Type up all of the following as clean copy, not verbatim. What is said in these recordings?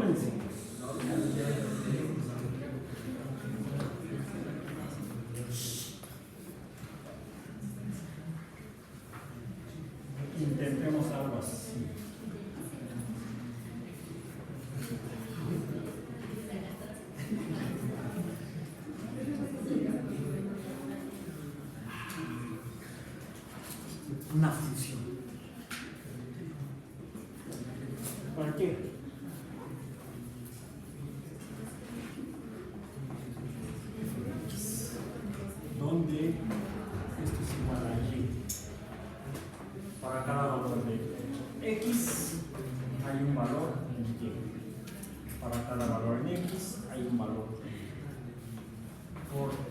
Anímense. Intentemos algo así. Una función. ¿Para qué? Donde esto es igual a y. Para cada valor de x hay un valor en y. Para cada valor en x hay un valor en y.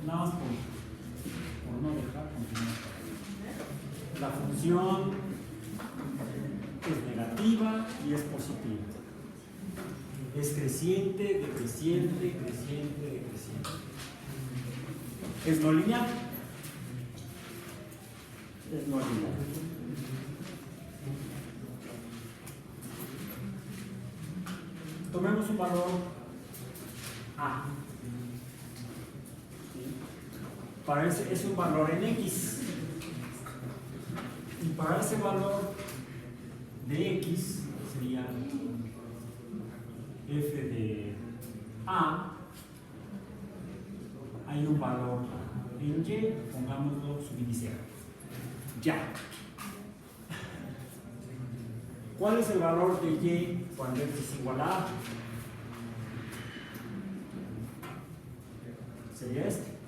Nada más por no dejar continuar. La función es negativa y es positiva. Es creciente, decreciente, creciente, decreciente. Es no lineal. Es no lineal. Tomemos un valor A. ¿Sí? Para ese es un valor en X. Y para ese valor de X sería f de A. Hay un valor en Y, pongámoslo subíndice A. Ya. ¿Cuál es el valor de Y cuando X es igual a A? Sería este.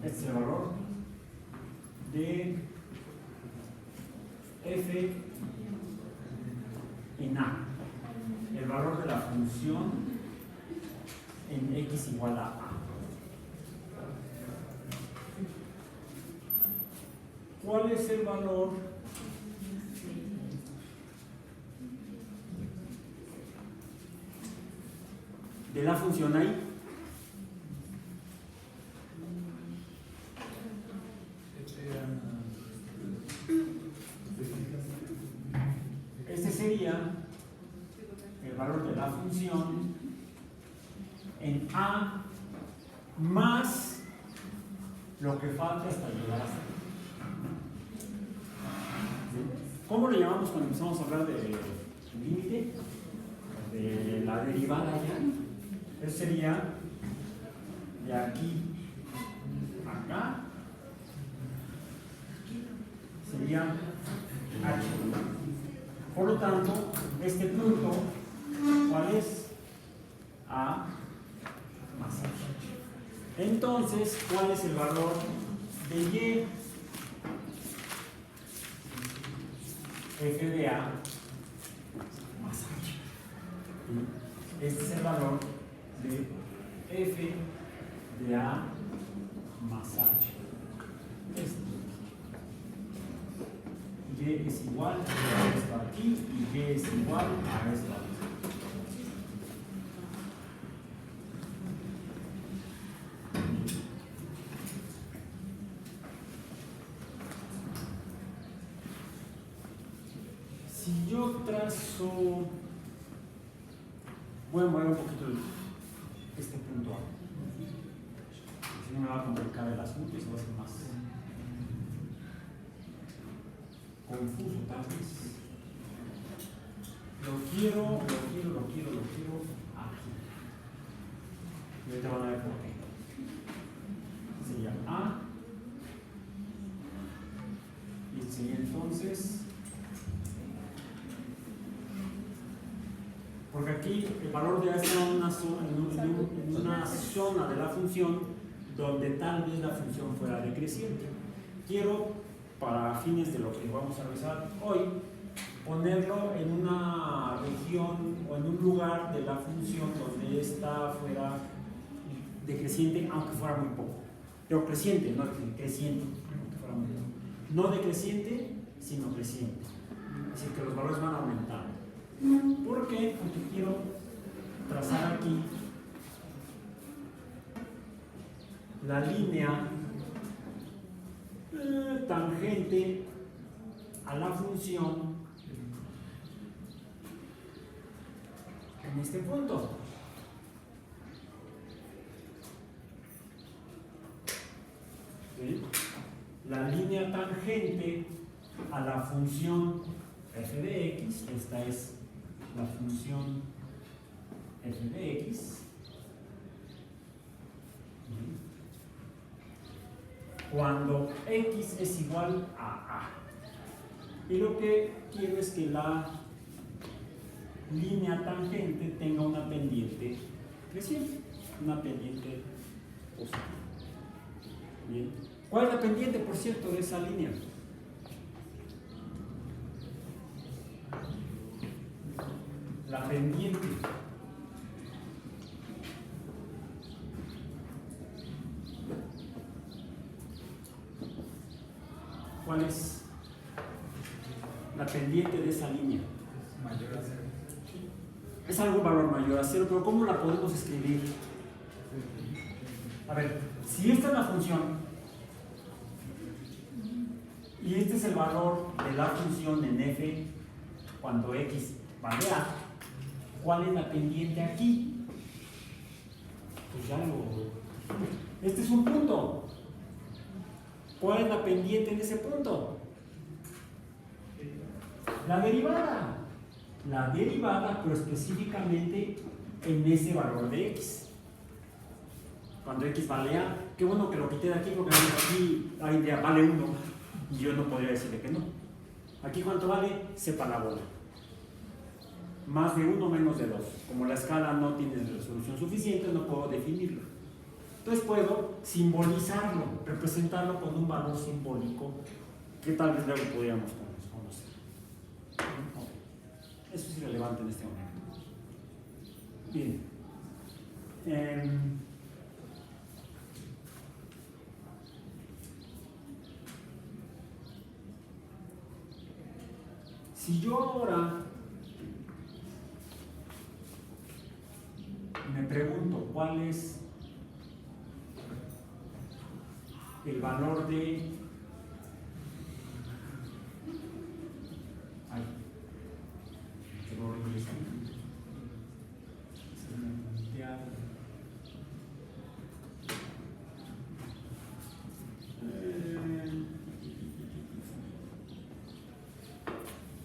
Este es el valor de f en A. El valor de la función en X igual a A. ¿Cuál es el valor de la función ahí? Este sería el valor de la función en A más lo que falta hasta llegar hasta aquí. ¿Cómo lo llamamos cuando empezamos a hablar de límite? De la derivada ya. Eso sería de aquí a acá. Sería H. Por lo tanto, este punto, ¿cuál es? A más H. Entonces, ¿cuál es el valor de Y? F de A más H. Este es el valor de F de A más H. Y es igual a esto aquí y Y es igual a esto aquí. Si yo trazo, voy a mover un poquito este punto A. Si no me va a complicar el asunto y se va a hacer más confuso tal vez. Lo quiero aquí. Y ahorita van a ver por qué. Sería A. Y sería entonces, porque aquí el valor de A está en una zona de la función donde tal vez la función fuera decreciente. Quiero, para fines de lo que vamos a revisar hoy, ponerlo en una región o en un lugar de la función donde esta fuera decreciente, aunque fuera muy poco. Pero creciente, no creciente, aunque fuera muy poco. No decreciente, sino creciente. Es decir, que los valores van aumentando. ¿Por qué? Porque quiero trazar aquí la línea tangente a la función en este punto. ¿Sí? La línea tangente a la función f de x, esta es la función f de x, cuando x es igual a a. Y lo que quiero es que la línea tangente tenga una pendiente creciente, una pendiente positiva. Bien. ¿Cuál es la pendiente, por cierto, de esa línea? La pendiente ¿cuál es la pendiente de esa línea? Mayor a 0. Es algún valor mayor a 0, pero ¿cómo la podemos escribir? A ver, si esta es la función y este es el valor de la función en f cuando x vale a, ¿cuál es la pendiente aquí? Pues ya lo... Este es un punto. ¿Cuál es la pendiente en ese punto? La derivada. La derivada, pero específicamente en ese valor de x. Cuando x vale a, qué bueno que lo quité de aquí porque aquí vale 1 y yo no podría decirle que no. Aquí cuánto vale, sepa la bola. Más de 1 menos de 2. Como la escala no tiene resolución suficiente, no puedo definirlo. Entonces puedo simbolizarlo, representarlo con un valor simbólico que tal vez luego podríamos conocer. Eso es irrelevante en este momento. Bien. Si yo ahora me pregunto cuál es el valor de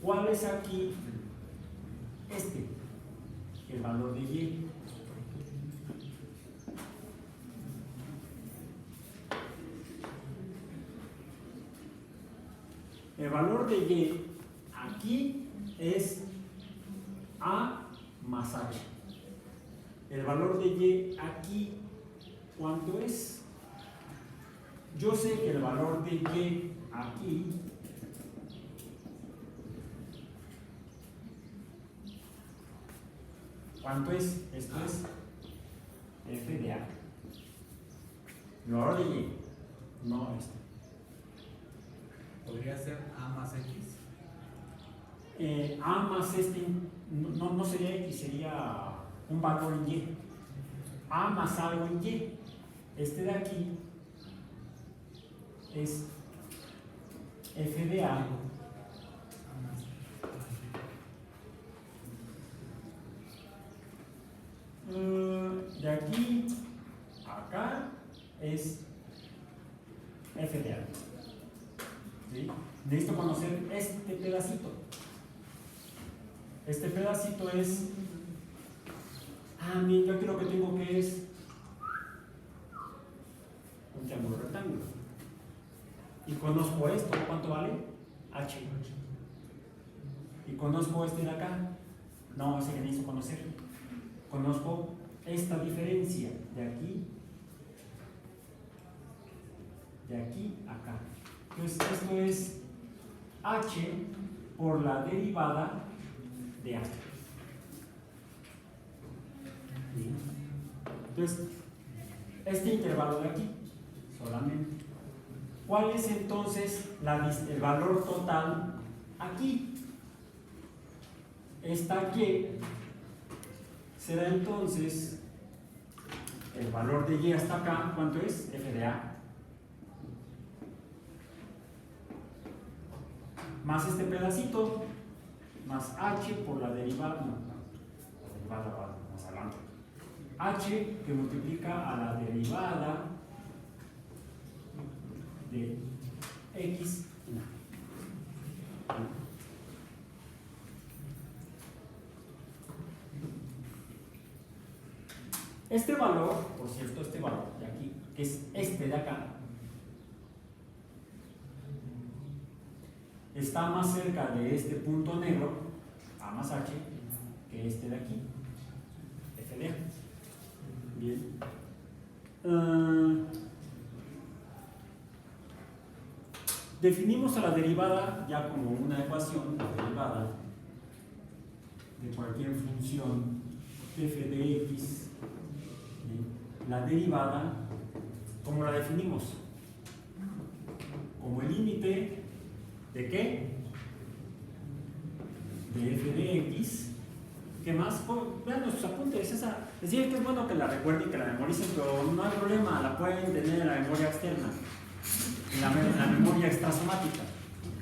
¿cuál es aquí el valor de y? El valor de y aquí es a más h. El valor de y aquí, ¿cuánto es? Yo sé que el valor de y aquí ¿cuánto es? Esto es f de a. El valor de y, no este. ¿Podría ser a más x? A más este no sería x, sería un valor en y. A más algo en y. Este de aquí es f de a de aquí a acá es f de a. ¿Sí? Necesito conocer este pedacito. Este pedacito es bien, yo aquí lo que tengo que es un triángulo rectángulo y conozco esto, ¿cuánto vale? H. Y conozco este de acá, no, ese que necesito conocer. Conozco esta diferencia de aquí a acá. Entonces esto es h por la derivada de a. Entonces, este intervalo de aquí, solamente. ¿Cuál es entonces el valor total aquí? Esta y será entonces el valor de y hasta acá, ¿cuánto es? F de a. Más este pedacito, más h por la derivada, más adelante. H que multiplica a la derivada de x en A. Este valor, por cierto, este valor de aquí, que es este de acá, está más cerca de este punto negro, A más H, que este de aquí, F de A. Bien. Definimos a la derivada ya como una ecuación, la derivada de cualquier función f de x. La derivada, ¿cómo la definimos? Como el límite de ¿qué? De f de x. ¿Qué más? Vean nuestros apuntes. Es decir, que es bueno que la recuerden y que la memoricen, pero no hay problema, la pueden tener en la memoria externa, en la memoria extrasomática,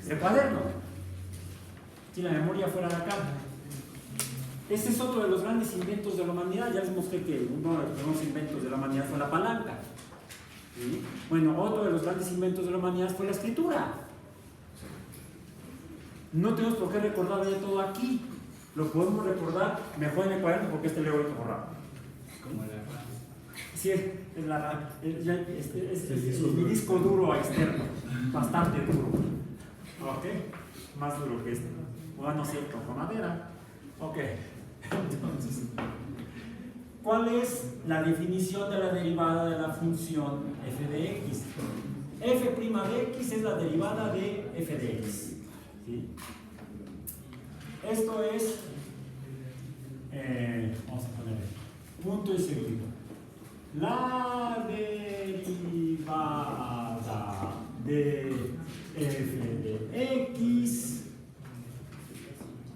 el cuaderno, si la memoria fuera de acá. Ese es otro de los grandes inventos de la humanidad. Ya les mostré que uno de los grandes inventos de la humanidad fue la palanca. ¿Sí? Bueno, otro de los grandes inventos de la humanidad fue la escritura. No tenemos por qué recordar de todo aquí. Lo podemos recordar mejor en el cuaderno porque este luego hay que borrar. Como la RAM. Sí, es mi disco duro externo, bastante duro. ¿Ok? Más duro que este. Bueno, no sé, con madera. Ok. Entonces, ¿cuál es la definición de la derivada de la función f de x? F' de x es la derivada de f de x. ¿Sí? Esto es, vamos a poner punto y seguido. La derivada de f de x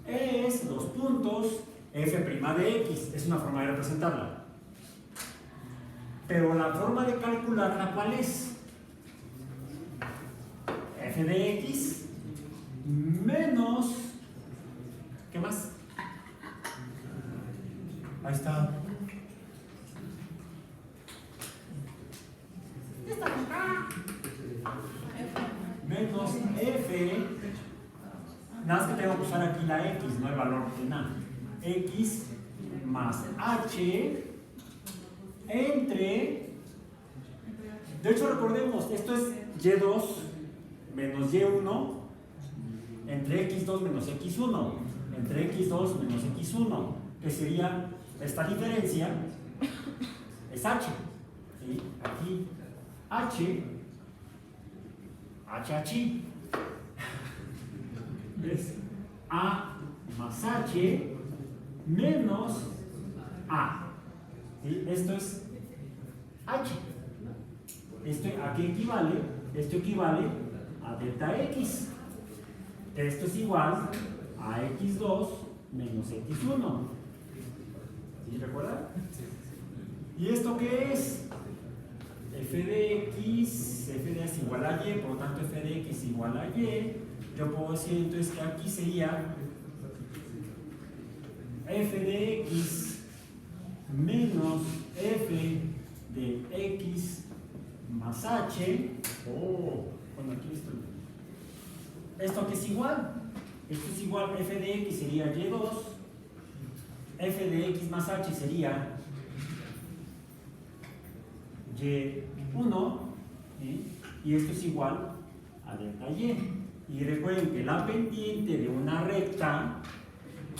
es los puntos f' de x. Es una forma de representarla. Pero la forma de calcularla, ¿cuál es? F de x menos, ¿qué más? Ahí está. Menos f, nada más que tengo que usar aquí la x, no el valor de nada. X más h entre, de hecho recordemos, esto es y2 menos y1 entre x2 menos x1 entre x2 menos x1, que sería esta diferencia, es h. ¿Sí? Aquí h es a más h menos a. ¿Sí? Esto es h. ¿A qué equivale? Esto equivale a delta x. Esto es igual a x2 menos x1. ¿Sí recuerdan? ¿Y esto qué es? F de x, f de x igual a y, por lo tanto f de x igual a y. Yo puedo decir entonces que aquí sería f de x menos f de x más h. Bueno, aquí esto que es igual. Esto es igual, f de x sería y2, f de x más h sería y1, ¿sí? Y esto es igual a delta y. Y recuerden que la pendiente de una recta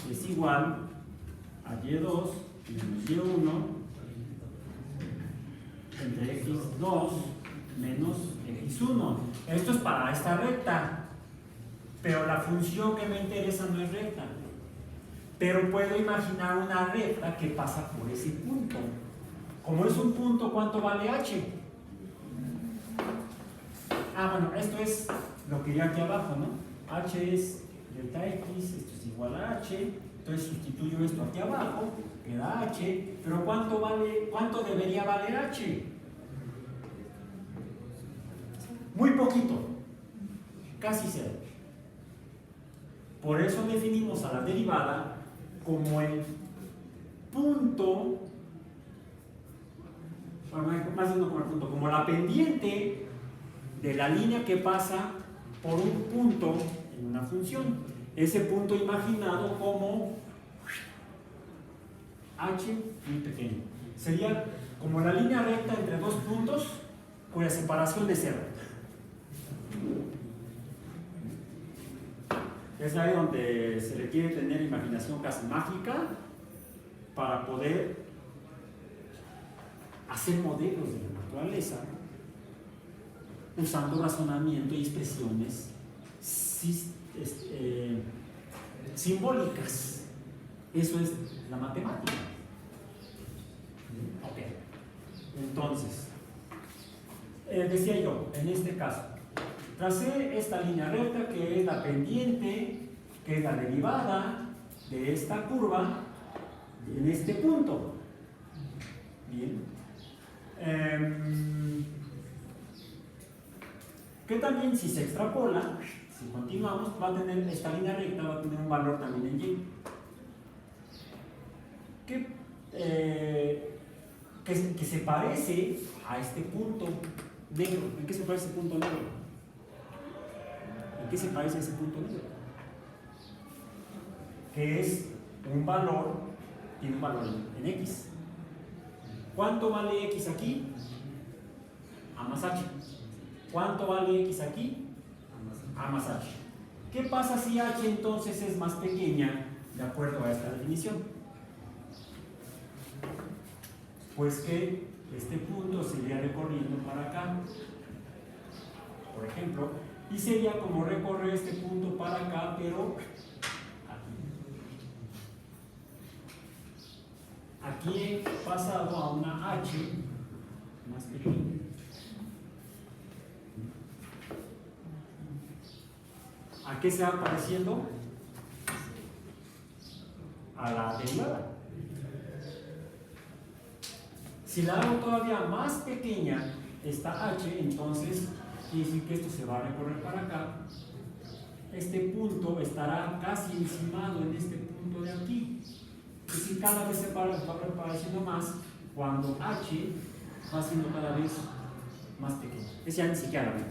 es igual a y2 menos y1 entre x2 menos x1. Esto es para esta recta, pero la función que me interesa no es recta. Pero puedo imaginar una recta que pasa por ese punto. Como es un punto, ¿cuánto vale h? Bueno, esto es lo que hay aquí abajo, ¿no? H es delta x, esto es igual a h, entonces sustituyo esto aquí abajo, queda h, pero ¿cuánto debería valer h? Muy poquito, casi cero. Por eso definimos a la derivada como el punto, más bien no como el punto, como la pendiente de la línea que pasa por un punto en una función. Ese punto imaginado como h muy pequeño. Sería como la línea recta entre dos puntos cuya separación es cero. Es ahí donde se requiere tener imaginación casi mágica para poder hacer modelos de la naturaleza usando razonamiento y expresiones simbólicas. Eso es la matemática. Ok. Entonces, decía yo, en este caso, tracé esta línea recta que es la pendiente, que es la derivada de esta curva en este punto. Bien. Que también si se extrapola, si continuamos, va a tener esta línea recta, va a tener un valor también en y. Que se parece a este punto negro. ¿En qué se parece ese punto negro? ¿En qué se parece ese punto negro? Que es un valor, tiene un valor en x. ¿Cuánto vale x aquí? A más h. ¿Cuánto vale x aquí? A más h. ¿Qué pasa si h entonces es más pequeña de acuerdo a esta definición? Pues que este punto se iría recorriendo para acá, por ejemplo, y sería como recorrer este punto para acá, pero aquí he pasado a una h más pequeña. ¿A qué se va pareciendo? A la derivada. Si la hago todavía más pequeña, esta h, entonces quiere decir que esto se va a recorrer para acá. Este punto estará casi encimado en este punto de aquí. Es decir, cada vez se va pareciendo más cuando h va siendo cada vez más pequeño. Es ya ni siquiera la misma.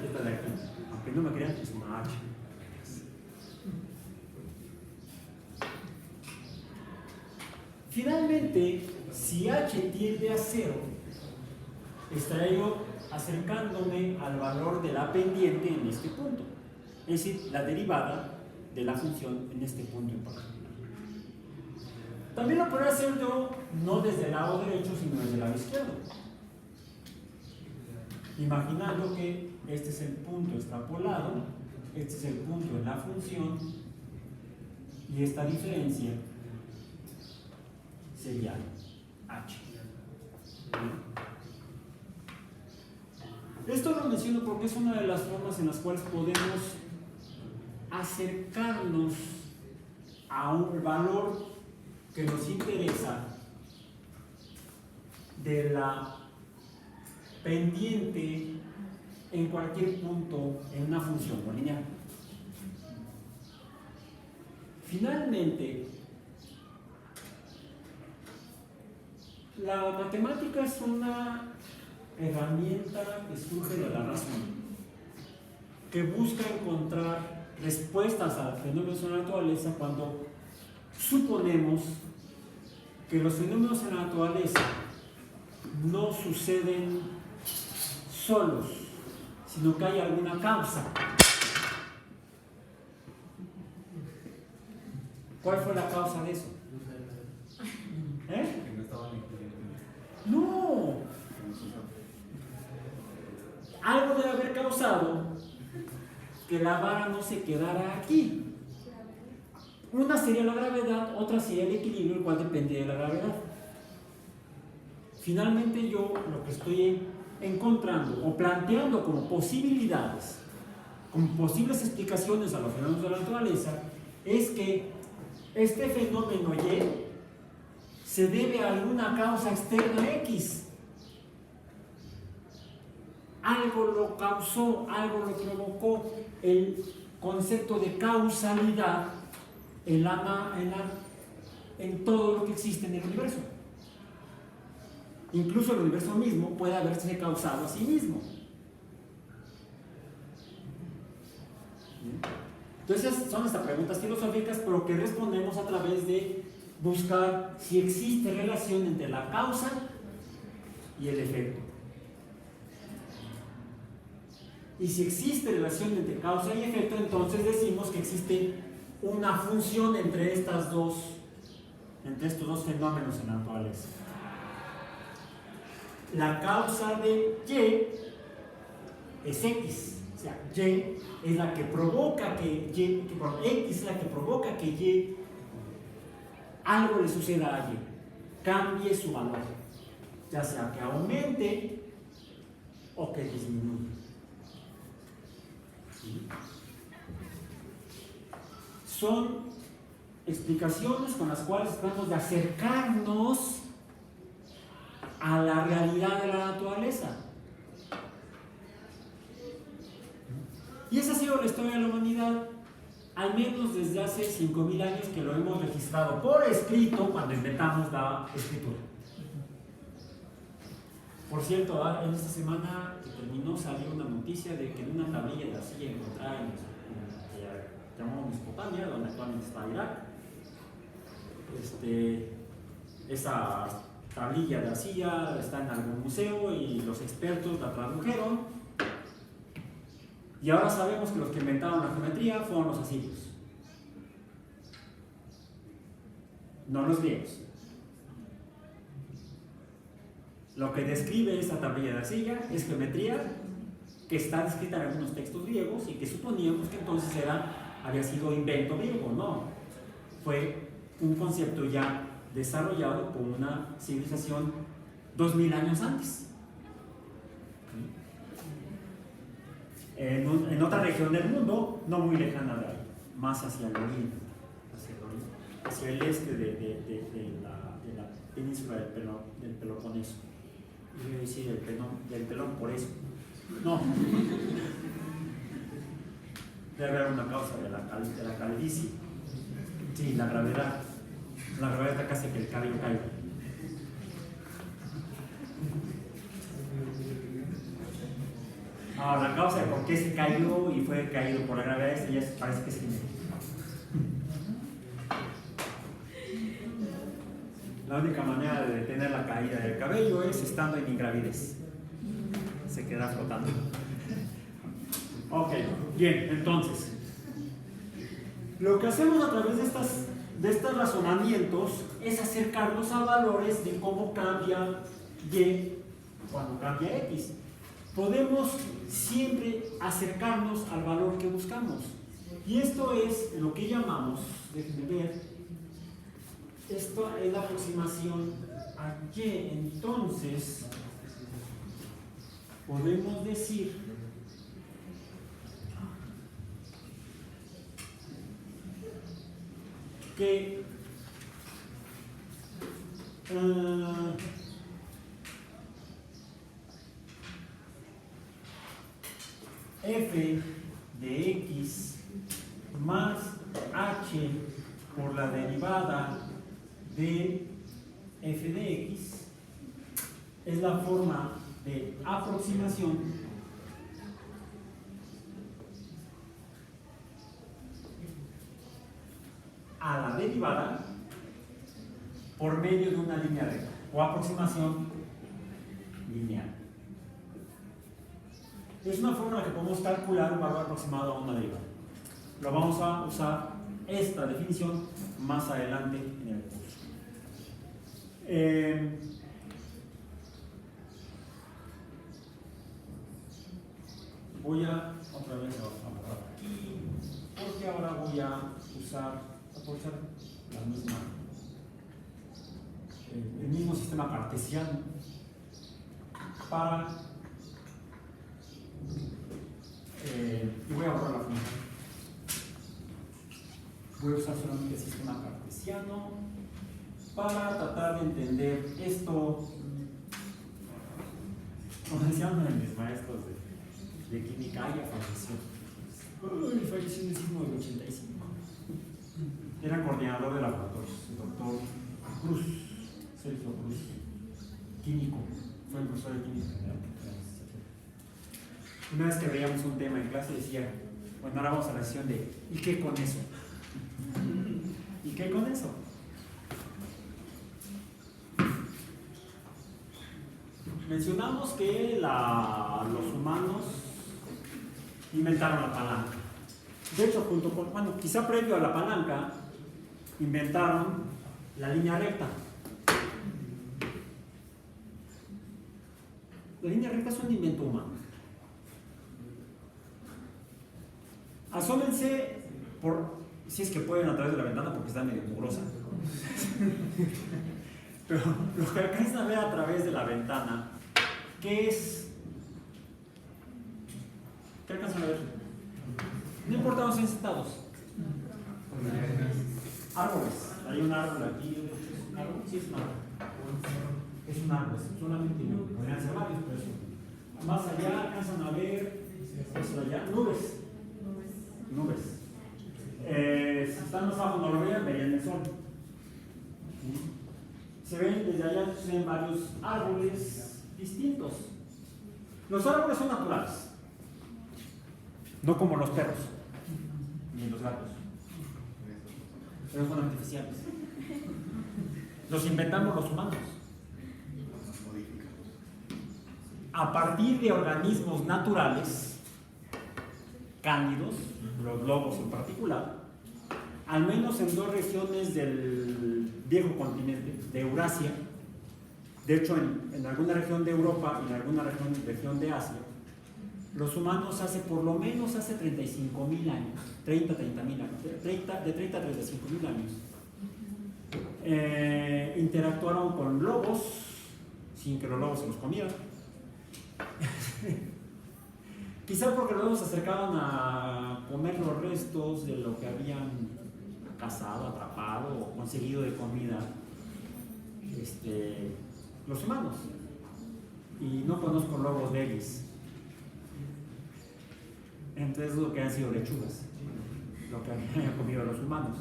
Esta de aquí, aunque no me crean, es una h. Finalmente, si h tiende a 0, estaré yo acercándome al valor de la pendiente en este punto, es decir, la derivada de la función en este punto en particular. También lo podré hacer yo no desde el lado derecho, sino desde el lado izquierdo, imaginando que este es el punto extrapolado, este es el punto en la función y esta diferencia sería h. Esto lo menciono porque es una de las formas en las cuales podemos acercarnos a un valor que nos interesa de la pendiente en cualquier punto en una función no lineal. Finalmente, la matemática es una herramienta que surge de la razón, que busca encontrar respuestas a fenómenos en la naturaleza cuando suponemos que los fenómenos en la naturaleza no suceden solos, sino que hay alguna causa. ¿Cuál fue la causa de eso? ¿Eh? No. Algo debe haber causado que la vara no se quedara aquí. Una sería la gravedad, otra sería el equilibrio, el cual depende de la gravedad. Finalmente yo lo que estoy encontrando o planteando como posibilidades, como posibles explicaciones a los fenómenos de la naturaleza, es que este fenómeno Y se debe a alguna causa externa X. Algo lo causó, algo lo provocó. El concepto de causalidad en todo lo que existe en el universo. Incluso el universo mismo puede haberse causado a sí mismo. Entonces son estas preguntas filosóficas, pero que respondemos a través de buscar si existe relación entre la causa y el efecto. Y si existe relación entre causa y efecto, entonces decimos que existe una función entre estos dos fenómenos en la naturaleza. La causa de Y es X. O sea, Y es la que provoca X es la que provoca que Y algo le suceda a Y, cambie su valor, ya sea que aumente o que disminuya. ¿Sí? Son explicaciones con las cuales tratamos de acercarnos a la realidad de la naturaleza. Y esa ha sido la historia de la humanidad, al menos desde hace 5.000 años que lo hemos registrado por escrito cuando inventamos la escritura. Por cierto, en esta semana que terminó salió una noticia de que en una tablilla de arcilla encontrada en que llamamos Mesopotamia, donde actualmente está Irak, esa tablilla de arcilla está en algún museo y los expertos la tradujeron. Y ahora sabemos que los que inventaron la geometría fueron los asirios, no los griegos. Lo que describe esa tablilla de arcilla es geometría que está descrita en algunos textos griegos y que suponíamos que entonces había sido invento griego. No, fue un concepto ya desarrollado por una civilización 2000 años antes. En otra región del mundo, no muy lejana de ahí, más hacia el oriente, hacia el este de la península del Peloponeso. Yo voy a decir del Pelón por eso. No. Debe haber una causa de la calvicie. Sí, la gravedad. La gravedad está casi que el cabello caiga. La causa de por qué se cayó y fue caído por la gravedad, ya parece que es genético. La única manera de detener la caída del cabello es estando en ingravidez. Se queda flotando. Ok, bien, entonces, lo que hacemos a través de estos razonamientos es acercarnos a valores de cómo cambia Y cuando cambia X. Podemos siempre acercarnos al valor que buscamos. Y esto es lo que llamamos, déjenme ver, esto es la aproximación a Y. Entonces, podemos decir que f de x más h por la derivada de f de x es la forma de aproximación a la derivada por medio de una línea recta o aproximación lineal. Es una fórmula que podemos calcular un valor aproximado a una derivada. Lo vamos a usar esta definición más adelante en el curso. Voy a otra vez a borrar aquí, porque ahora voy a aprovechar el mismo sistema cartesiano para y voy a borrar la función. Voy a usar solamente el sistema cartesiano para tratar de entender esto. Como decían mis maestros de química, ya falleció. Falleció en el sismo del 85. Era coordinador de laboratorios, el doctor Cruz, Sergio Cruz, químico, fue el profesor de química general. Una vez que veíamos un tema en clase decía, bueno, ahora vamos a la sesión de ¿y qué con eso? ¿Y qué con eso? Mencionamos que los humanos inventaron la palanca. De hecho, junto con, bueno, quizá previo a la palanca, inventaron la línea recta. La línea recta es un invento humano. Asómense si es que pueden a través de la ventana porque está medio mugrosa. Pero lo que alcanzan a ver a través de la ventana, ¿qué es? ¿Qué alcanzan a ver? No importa dónde estén sentados. Árboles. Hay un árbol aquí. ¿Es un árbol? Sí, es un árbol. Es un árbol. Solamente podrían ser varios, pero eso. Más allá alcanzan a ver, eso allá, nubes. Nubes. Si están más abajo no lo vean, verían el sol. Se ven desde allá, se ven varios árboles distintos. Los árboles son naturales, no como los perros ni los gatos, pero son artificiales. Los inventamos los humanos a partir de organismos naturales cálidos, los lobos en particular, al menos en dos regiones del viejo continente, de Eurasia. De hecho, en alguna región de Europa y en alguna región de Asia, los humanos por lo menos hace 35.000 años, 30.000 años, de 30 a 35.000 años, interactuaron con lobos, sin que los lobos se los comieran. Quizá porque los lobos se acercaban a comer los restos de lo que habían cazado, atrapado o conseguido de comida los humanos. Y no conozco lobos bellis. Entonces lo que han sido lechugas, lo que han comido los humanos.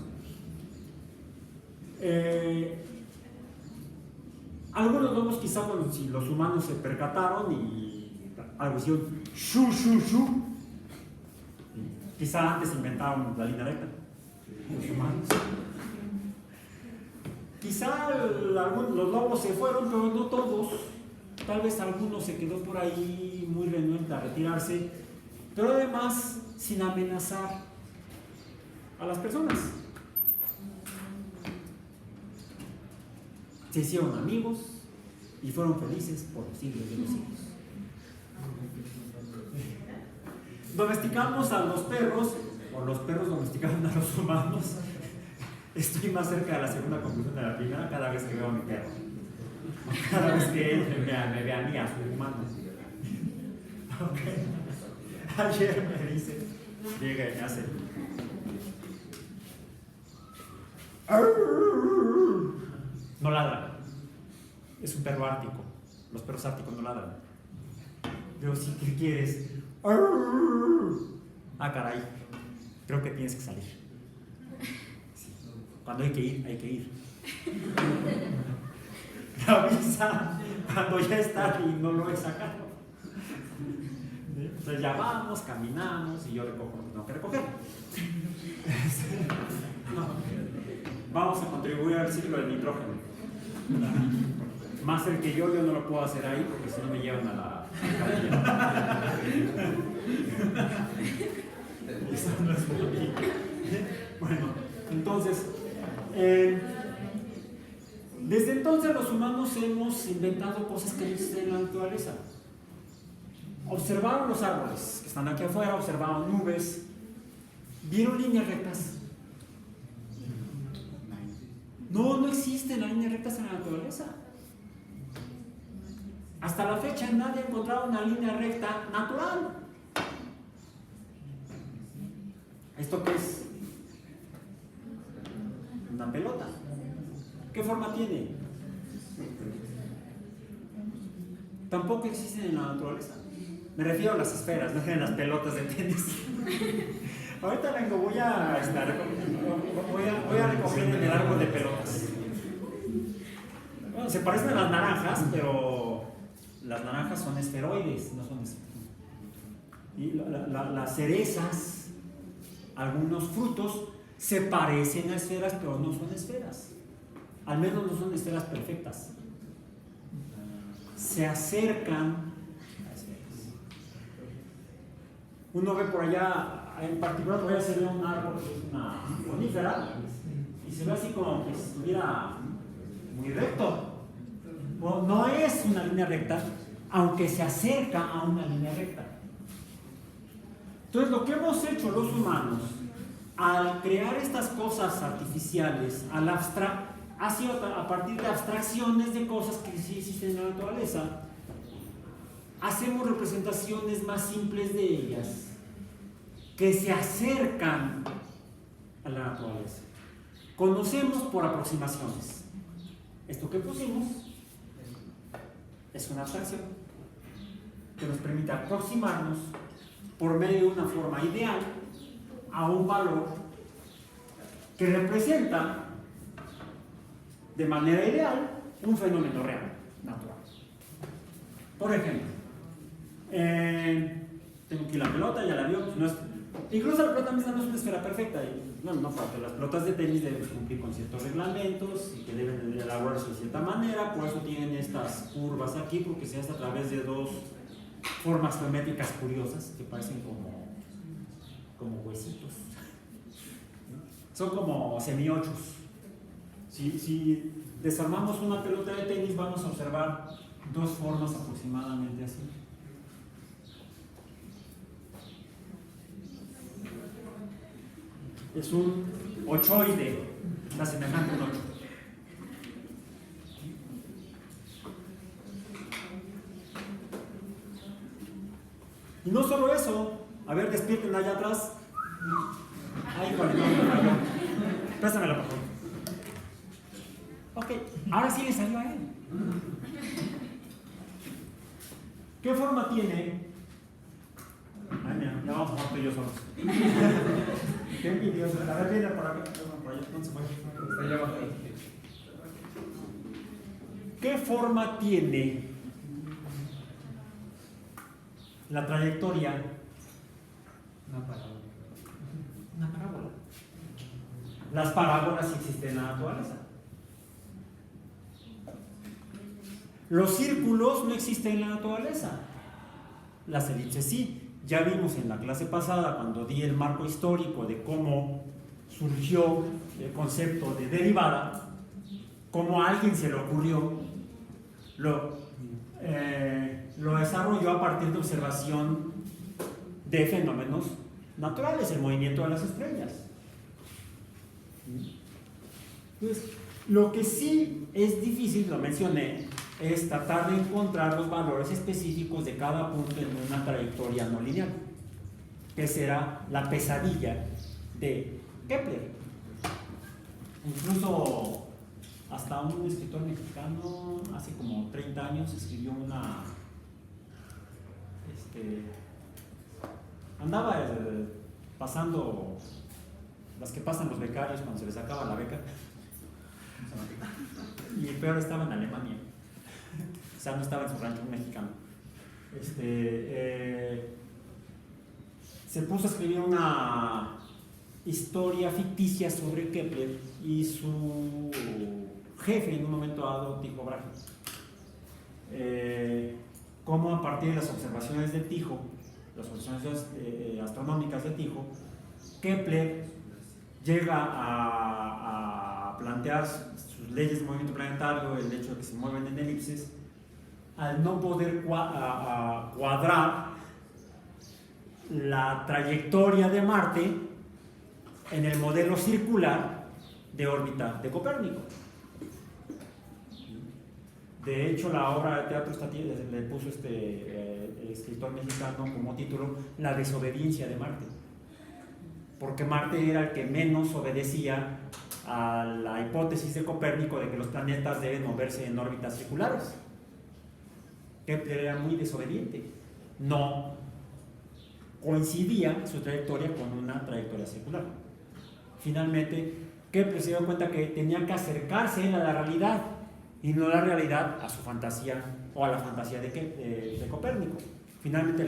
Algunos lobos quizá si los humanos se percataron y algo hicieron shu shu shu. Quizá antes inventaron la línea recta los humanos. Quizá los lobos se fueron, pero no todos. Tal vez alguno se quedó por ahí muy renuente a retirarse, pero además sin amenazar a las personas. Se hicieron amigos y fueron felices por los siglos de los siglos. Domesticamos a los perros, o los perros domesticaron a los humanos. Estoy más cerca de la segunda conclusión de la primera cada vez que veo a mi perro. Cada vez que él me ve a mí, a su humano. Okay. Ayer me dice, llega y me hace. No ladra. Es un perro ártico. Los perros árticos no ladran. Yo sí, ¿qué quieres? Ah, caray. Creo que tienes que salir. Sí. Cuando hay que ir, hay que ir. Me avisa cuando ya está y no lo he sacado. Entonces ya vamos, caminamos y yo recojo lo que tengo que recoger. Vamos a contribuir al ciclo del nitrógeno. Más el que yo no lo puedo hacer ahí porque si no me llevan a la alcaldía. Eso no es muy bien. Bueno, entonces, desde entonces los humanos hemos inventado cosas que no existen en la naturaleza. Observaron los árboles que están aquí afuera, observaron nubes, vieron líneas rectas. No existen las líneas rectas en la naturaleza. Hasta la fecha nadie ha encontrado una línea recta natural. ¿Esto qué es? Una pelota. ¿Qué forma tiene? Tampoco existen en la naturaleza. Me refiero a las esferas, no en las pelotas de tenis. Ahorita vengo, voy a estar. Voy a recoger en el árbol de pelotas. Bueno, se parecen a las naranjas, pero las naranjas son esferoides, no son esferoides. Y las cerezas, algunos frutos, se parecen a esferas, pero no son esferas. Al menos no son esferas perfectas. Se acercan a esferas. Uno ve por allá, en particular por allá se ve un árbol que es una conífera, y se ve así como que si estuviera muy recto. Bueno, no es una línea recta, aunque se acerca a una línea recta. Entonces, lo que hemos hecho los humanos al crear estas cosas artificiales, ha sido a partir de abstracciones de cosas que sí existen en la naturaleza, hacemos representaciones más simples de ellas, que se acercan a la naturaleza. Conocemos por aproximaciones. Esto que pusimos es una abstracción que nos permite aproximarnos por medio de una forma ideal a un valor que representa de manera ideal un fenómeno real, natural. Por ejemplo, tengo aquí la pelota, ya la vio, incluso la pelota misma no es una esfera perfecta, no falta, las pelotas de tenis deben cumplir con ciertos reglamentos y que deben elaborarse de cierta manera, por eso tienen estas curvas aquí, porque se hace a través de dos formas geométricas curiosas que parecen como huesitos, son como semiochos. Si desarmamos una pelota de tenis, vamos a observar dos formas aproximadamente así. Es un ochoide, la semejante a un 8. Y no solo eso, a ver, despierten allá atrás. Ay, no. Préstamela, por favor. Ok, ahora sí le salió a él. ¿Qué forma tiene? Ay, mira, ya vamos a jugar tú y yo solos. Qué envidioso. A ver, viene por acá. Por allá. ¿Dónde se fue? Está allá abajo. ¿Qué forma tiene la trayectoria? Una parábola. Una parábola. Las parábolas existen en la naturaleza. Los círculos no existen en la naturaleza. Las elipses sí. Ya vimos en la clase pasada, cuando di el marco histórico de cómo surgió el concepto de derivada, cómo a alguien se le ocurrió, lo desarrolló a partir de observación de fenómenos naturales, el movimiento de las estrellas. Entonces, lo que sí es difícil, lo mencioné, es tratar de encontrar los valores específicos de cada punto en una trayectoria no lineal, que será la pesadilla de Kepler. Incluso hasta un escritor mexicano hace como 30 años escribió andaba pasando las que pasan los becarios cuando se les acaba la beca, y el peor estaba en Alemania. O sea, no estaba en su rancho mexicano. Se puso a escribir una historia ficticia sobre Kepler y su jefe en un momento dado dijo, cómo a partir de las observaciones de Tycho, las observaciones astronómicas de Tycho, Kepler llega a plantear sus leyes de movimiento planetario, el hecho de que se mueven en elipses, al no poder cuadrar la trayectoria de Marte en el modelo circular de órbita de Copérnico. De hecho, la obra de teatro le puso el escritor mexicano como título La desobediencia de Marte, porque Marte era el que menos obedecía a la hipótesis de Copérnico de que los planetas deben moverse en órbitas circulares. Kepler era muy desobediente, no coincidía su trayectoria con una trayectoria circular. finalmente Kepler se dio cuenta que tenía que acercarse él a la realidad y no la realidad a su fantasía o a la fantasía de Copérnico. Finalmente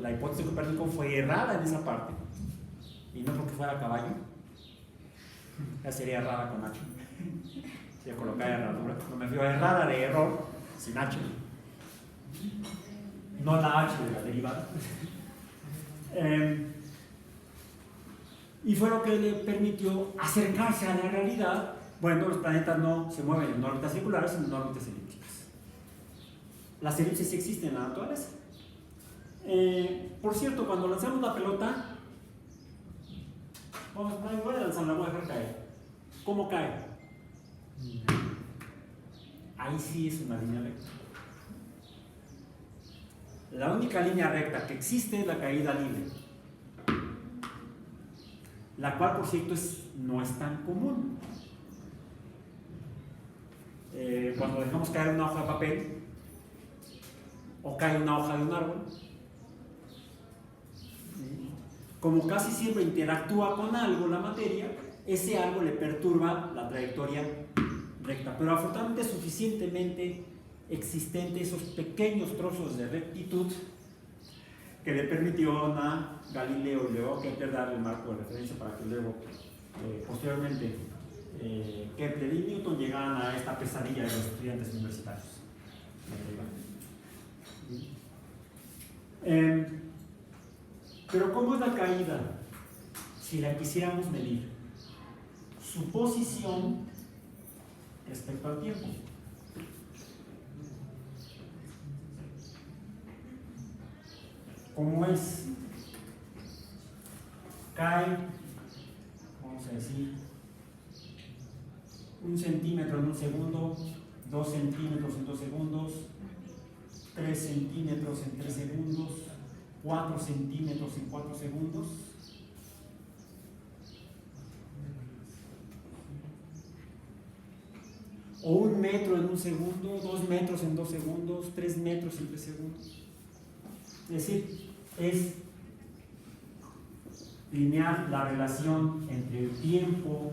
la hipótesis de Copérnico fue errada en esa parte, y no porque fuera caballo, ya sería errada con H, sería colocar herradura, no me refiero a errada de error sin H, no la H de la derivada. Y fue lo que le permitió acercarse a la realidad. Bueno, los planetas no se mueven en órbitas circulares, sino en órbitas elípticas. Las elipses sí existen en la naturaleza. Por cierto, cuando lanzamos la pelota, voy a lanzarla, voy a dejar caer. ¿Cómo cae? Ahí sí es una línea recta. La única línea recta que existe es la caída libre, la cual, por cierto, no es tan común. Cuando dejamos caer una hoja de papel o cae una hoja de un árbol, como casi siempre interactúa con algo la materia, ese algo le perturba la trayectoria recta, pero afortunadamente es suficientemente existente esos pequeños trozos de rectitud que le permitió a Galileo y luego Kepler darle el marco de referencia para que luego, posteriormente, Kepler y Newton llegaran a esta pesadilla de los estudiantes universitarios. Pero ¿cómo es la caída? Si la quisiéramos medir, su posición respecto al tiempo. ¿Cómo es? Cae, vamos a decir, 1 centímetro en 1 segundo, 2 centímetros en 2 segundos, 3 centímetros en 3 segundos, 4 centímetros en 4 segundos. O 1 metro en 1 segundo, 2 metros en 2 segundos, 3 metros en 3 segundos. Es decir, es lineal la relación entre el tiempo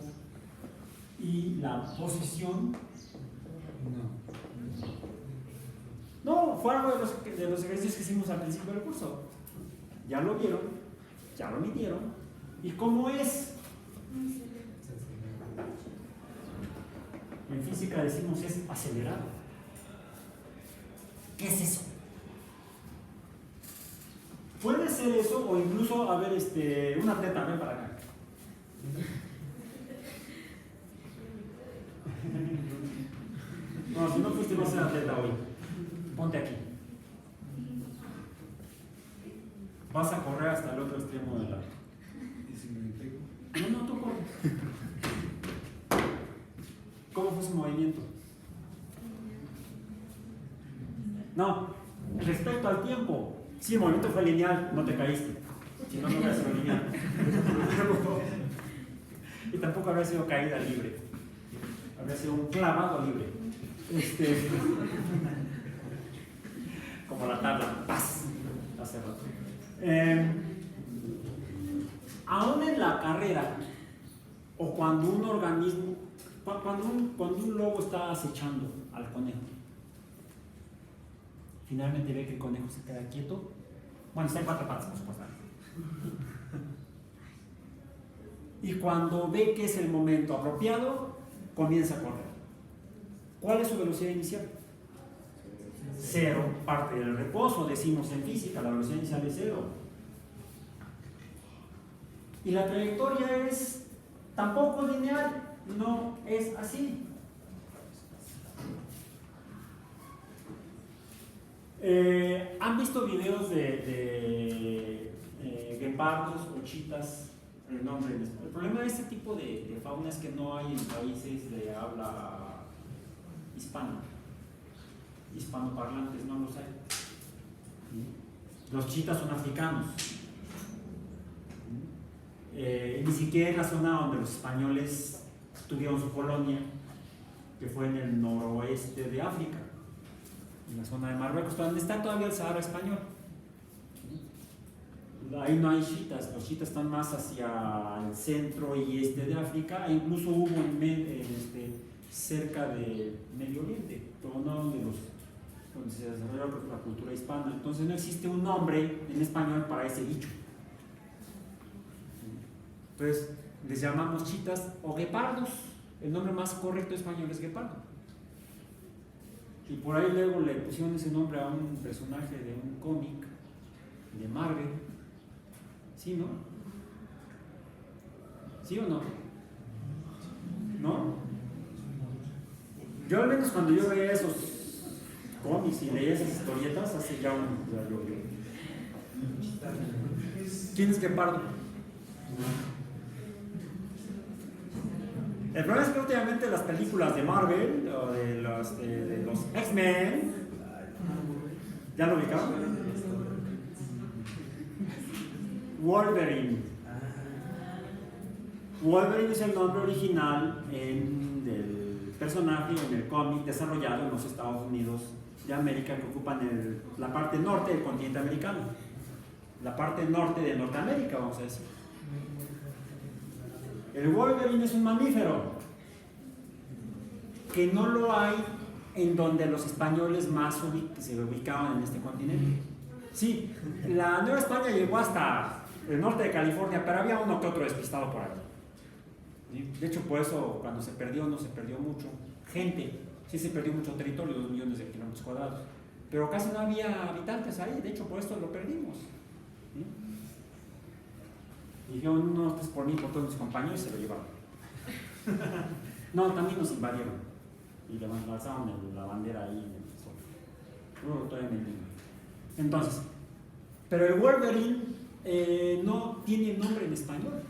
y la posición. No, fue algo de los ejercicios que hicimos al principio del curso. Ya lo vieron, ya lo midieron. ¿Y cómo es? En física decimos es acelerado. ¿Qué es eso? Puede ser eso, o incluso, a ver, un atleta, ven para acá. No, si no fuiste, no ser atleta hoy. Ponte aquí. Vas a correr hasta el otro extremo del lado. ¿Y si me pego? No, tú corre. ¿Cómo fue su movimiento? No, respecto al tiempo. Si el movimiento fue lineal, no te caíste. Si no, no hubiera sido lineal. Y tampoco habría sido caída libre. Habría sido un clavado libre. Como la tabla. ¡Paz! Hace rato. Aún en la carrera, o cuando un organismo, cuando un lobo está acechando al conejo, finalmente ve que el conejo se queda quieto. Bueno, está en 4 patas, por supuesto. Y cuando ve que es el momento apropiado, comienza a correr. ¿Cuál es su velocidad inicial? 0, parte del reposo, decimos en física, la velocidad inicial es 0. Y la trayectoria es tampoco lineal, no es así. ¿Han visto videos de guepardos o chitas? El problema de este tipo de fauna es que no hay en países de habla hispana, hispanoparlantes, no los hay. Los chitas son africanos. Ni siquiera en la zona donde los españoles tuvieron su colonia, que fue en el noroeste de África, en la zona de Marruecos, donde está todavía el Sahara español. ahí no hay chiitas, los chiitas están más hacia el centro y este de África, e incluso hubo cerca de Medio Oriente, pero no donde se desarrolló la cultura hispana. Entonces no existe un nombre en español para ese bicho. Entonces les llamamos chiitas o guepardos. El nombre más correcto español es guepardo. Y por ahí luego le pusieron ese nombre a un personaje de un cómic de Marvel. ¿Sí, no? ¿Sí o no? ¿No? Yo al menos cuando yo veía esos cómics y leía esas historietas, hace ya ¿quién es guepardo? El problema es que últimamente las películas de Marvel o de los X-Men, ¿ya lo ubicaron? Wolverine. Wolverine es el nombre original del personaje en el cómic desarrollado en los Estados Unidos de América, que ocupan la parte norte del continente americano, la parte norte de Norteamérica, vamos a decir. El Wolverine es un mamífero que no lo hay en donde los españoles más se ubicaban en este continente. Sí, la Nueva España llegó hasta el norte de California, pero había uno que otro despistado por ahí. De hecho, por eso cuando se perdió, no se perdió mucho gente, sí se perdió mucho territorio, 2 millones de kilómetros cuadrados, pero casi no había habitantes ahí, de hecho por esto lo perdimos. Y yo no, pues por mí, por todos mis compañeros, se lo llevaron. No, también nos invadieron y le lanzaron la bandera ahí en el sol. Todavía me entiendo. Entonces, pero el Wolverine no tiene nombre en español.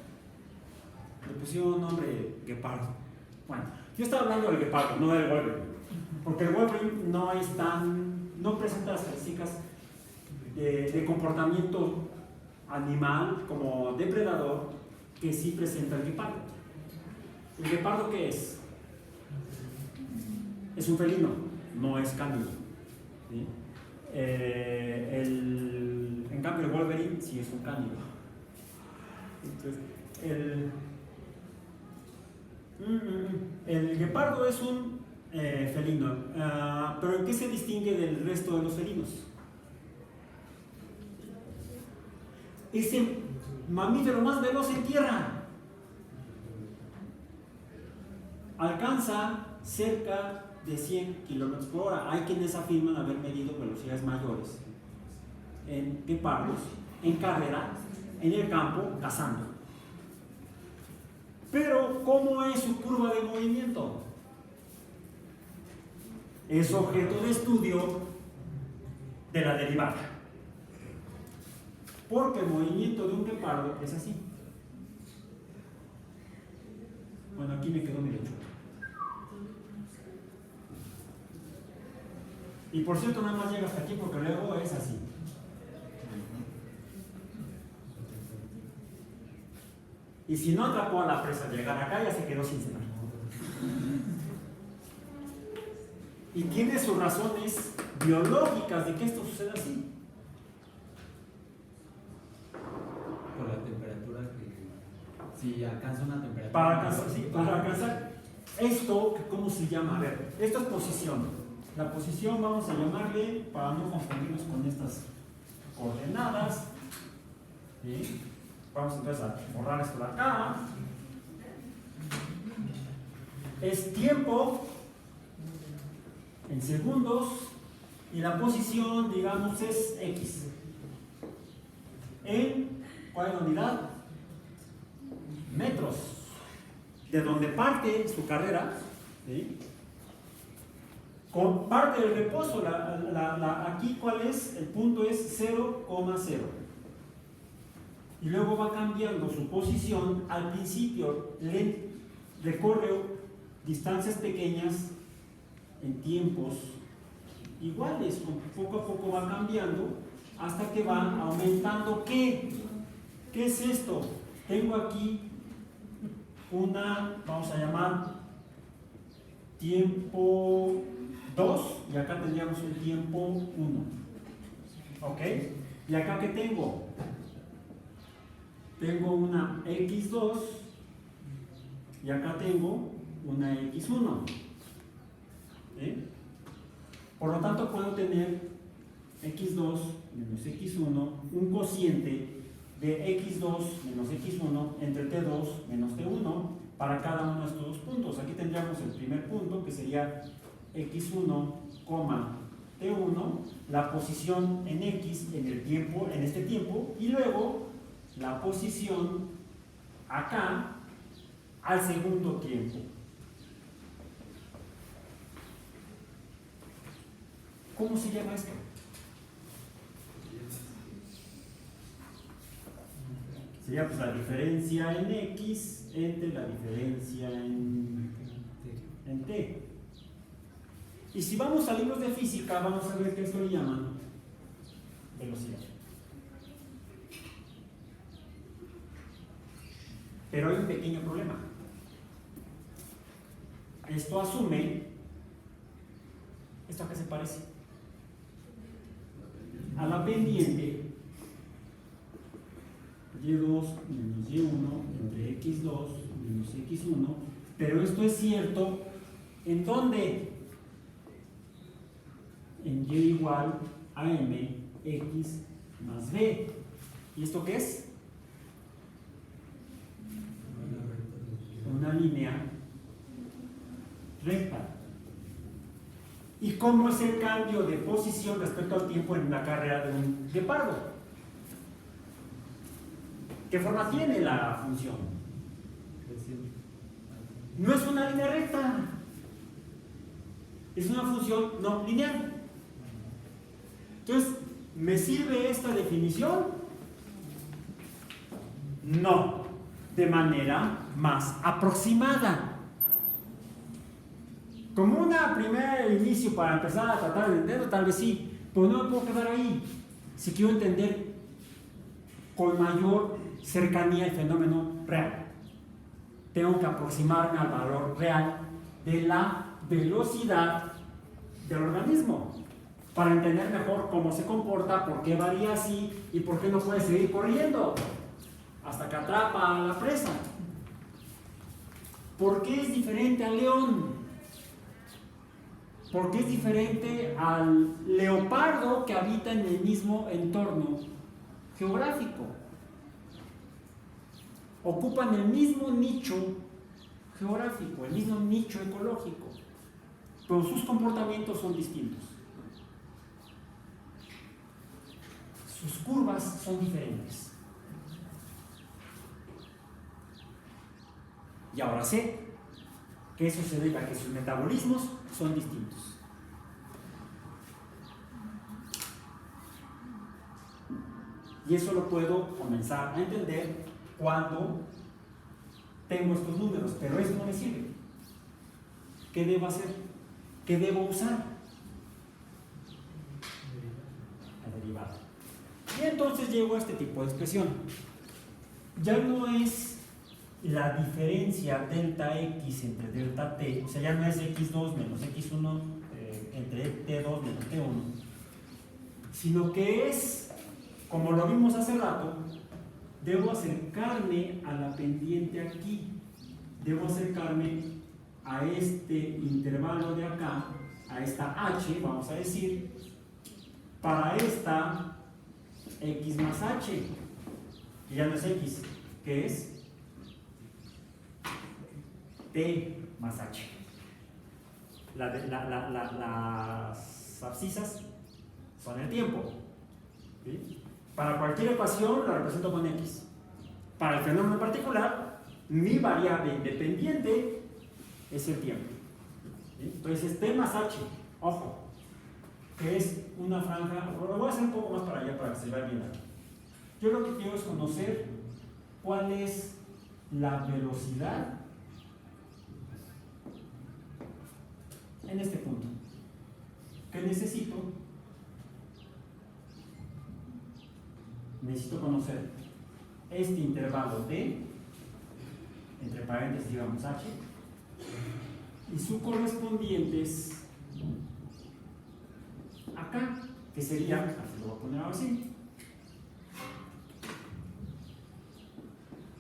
Le pusieron nombre guepardo. Bueno, yo estaba hablando del guepardo, no del Wolverine, porque el Wolverine no presenta las características de comportamiento animal como depredador que sí presenta el guepardo. ¿El guepardo qué es? Es un felino, no es cánido. ¿Sí? En cambio el Wolverine sí es un cánido. Entonces, el guepardo es un felino, pero ¿en qué se distingue del resto de los felinos? Es el mamífero más veloz en tierra. Alcanza cerca de 100 kilómetros por hora. Hay quienes afirman haber medido velocidades mayores en guepardos, en carrera, en el campo, cazando. Pero, ¿cómo es su curva de movimiento? Es objeto de estudio de la derivada. Porque el movimiento de un guepardo es así. Bueno, aquí me quedó medio chulo. Y por cierto, nada más llega hasta aquí porque luego es así. Y si no atrapó a la presa al llegar acá, ya se quedó sin cenar. Y tiene sus razones biológicas de que esto suceda así. Por la temperatura si alcanza una temperatura. Para alcanzar esto, ¿cómo se llama? A ver, esto es posición. La posición vamos a llamarle, para no confundirnos con estas coordenadas. ¿Sí? Vamos entonces a borrar esto de acá. Es tiempo en segundos y la posición, digamos, es X. ¿En cuál es la unidad? Metros. De donde parte su carrera, ¿sí? Con parte del reposo. Aquí, ¿cuál es? El punto es 0,0. Y luego va cambiando su posición. Al principio recorre distancias pequeñas en tiempos iguales, poco a poco va cambiando hasta que va aumentando. ¿Qué es esto? Tengo aquí vamos a llamar tiempo 2 y acá tendríamos un tiempo 1. ¿Ok? Y acá, ¿qué tengo? tengo una x2 y acá tengo una x1. ¿Sí? Por lo tanto, puedo tener x2 menos x1, un cociente de x2 menos x1 entre t2 menos t1 para cada uno de estos dos puntos. Aquí tendríamos el primer punto, que sería x1, t1, la posición en x en el tiempo, en este tiempo, y luego la posición acá al segundo tiempo. ¿Cómo se llama esto? Sería pues la diferencia en x entre la diferencia en t. Y si vamos a libros de física, vamos a ver que esto le llaman velocidad. Pero hay un pequeño problema. Esto asume, ¿esto a qué se parece? A la pendiente y2 menos y1 entre x2 menos x1, pero esto es cierto, ¿en dónde? En y igual a mx más b. ¿Y esto qué es? Una línea recta. ¿Y cómo es el cambio de posición respecto al tiempo en una carrera de un guepardo? ¿Qué forma tiene la función? No es una línea recta, es una función no lineal. Entonces, ¿me sirve esta definición? No, de manera más aproximada. Como una primera inicio para empezar a tratar de entenderlo, tal vez sí, pero no me puedo quedar ahí. Si quiero entender con mayor cercanía el fenómeno real, tengo que aproximarme al valor real de la velocidad del organismo para entender mejor cómo se comporta, por qué varía así y por qué no puede seguir corriendo hasta que atrapa a la presa. ¿Por qué es diferente al león? ¿Por qué es diferente al leopardo que habita en el mismo entorno geográfico? Ocupan el mismo nicho geográfico, el mismo nicho ecológico, pero sus comportamientos son distintos. Sus curvas son diferentes. Y ahora sé que eso se debe a que sus metabolismos son distintos. Y eso lo puedo comenzar a entender cuando tengo estos números, pero eso no me sirve. ¿Qué debo hacer? ¿Qué debo usar? La derivada. Y entonces llego a este tipo de expresión. Ya no es la diferencia delta x entre delta t, o sea, ya no es x2 menos x1 entre t2 menos t1, sino que es, como lo vimos hace rato, debo acercarme a la pendiente aquí, debo acercarme a este intervalo de acá, a esta h, vamos a decir, para esta x más h, que ya no es x, que es t más h. Las abscisas son el tiempo, ¿sí? Para cualquier ecuación la represento con x. Para el fenómeno en particular, mi variable independiente es el tiempo, ¿sí? Entonces es t más h, ojo, que es una franja. Lo voy a hacer un poco más para allá para que se vea bien. Yo lo que quiero es conocer cuál es la velocidad en este punto. ¿Qué necesito? Necesito conocer este intervalo d, entre paréntesis digamos h, y sus correspondientes acá, que sería, así lo voy a poner así,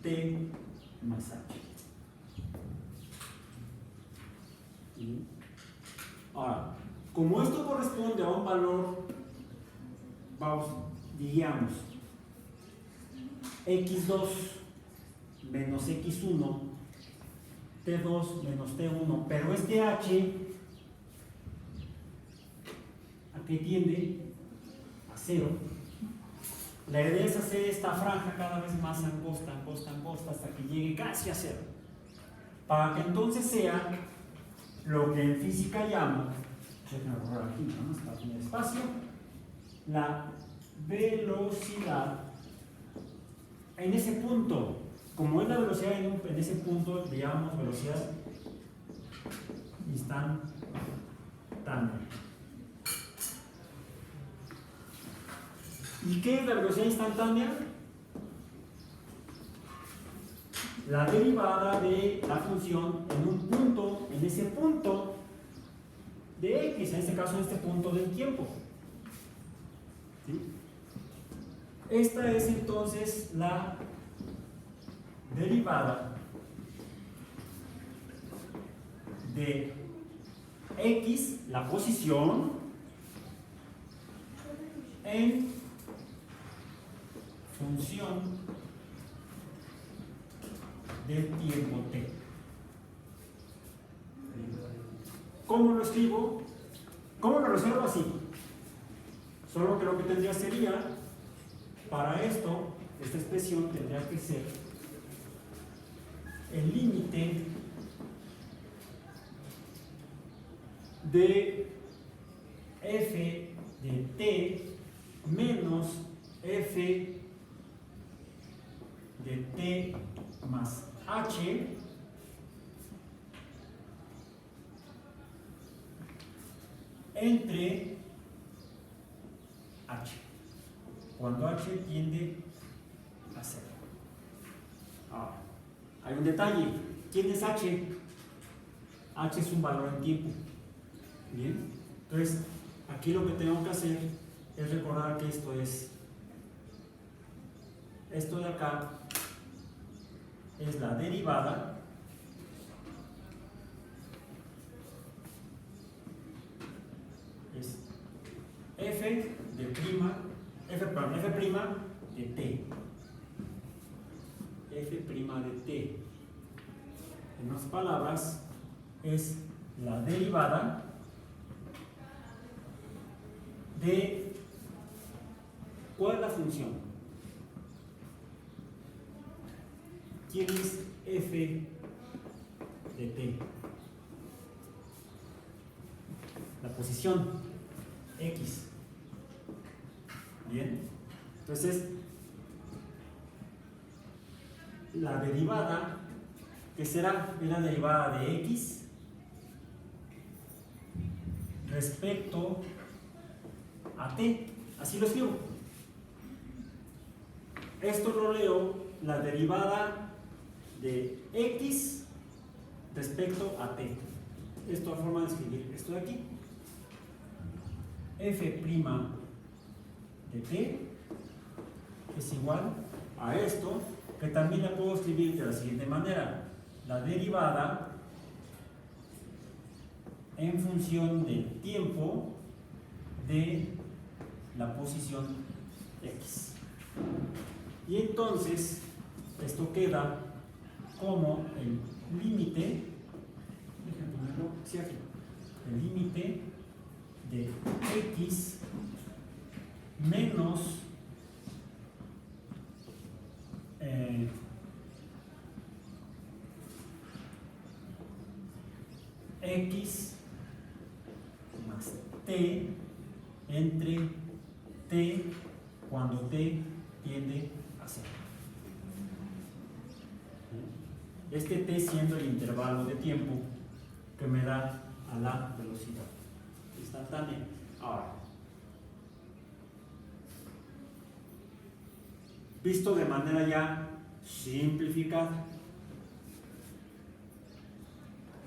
t más h. ¿Sí? Ahora, como esto corresponde a un valor, vamos, diríamos, x2 menos x1, t2 menos t1, pero este h, ¿a qué tiende? A 0. La idea es hacer esta franja cada vez más angosta, angosta, angosta, hasta que llegue casi a 0. Para que entonces sea lo que en física llamo, déjenme borrar aquí, nada más para tener espacio, la velocidad en ese punto. Como es la velocidad en ese punto, le llamamos velocidad instantánea. ¿Y qué es la velocidad instantánea? La derivada de la función en un punto, en ese punto de x, en este caso en este punto del tiempo. ¿Sí? Esta es entonces la derivada de x, la posición, en función del tiempo t. ¿Cómo lo escribo? ¿Cómo lo resuelvo así? Solo que lo que tendría sería, para esto, esta expresión tendría que ser el límite de f de t menos f de t más h entre h, cuando h tiende a 0. Ahora, hay un detalle. ¿Quién es h? H es un valor en tiempo. Bien, entonces aquí lo que tengo que hacer es recordar que esto de acá es la derivada es f de prima, f prima de t, f prima de t. En otras palabras, es la derivada de, ¿cuál es la función? ¿Quién es f de t? La posición x. Bien, entonces la derivada, ¿qué será? Es la derivada de x respecto a t. Así lo escribo. Esto lo leo, la derivada de x respecto a t. Esto es la forma de escribir esto de aquí. F' de t es igual a esto, que también la puedo escribir de la siguiente manera: la derivada en función del tiempo de la posición x. Y entonces esto queda como el límite, déjenme ponerlo hacia aquí, el límite de x menos x más t entre t cuando t tiende a 0. Este t siendo el intervalo de tiempo que me da a la velocidad instantánea. Ahora, visto de manera ya simplificada,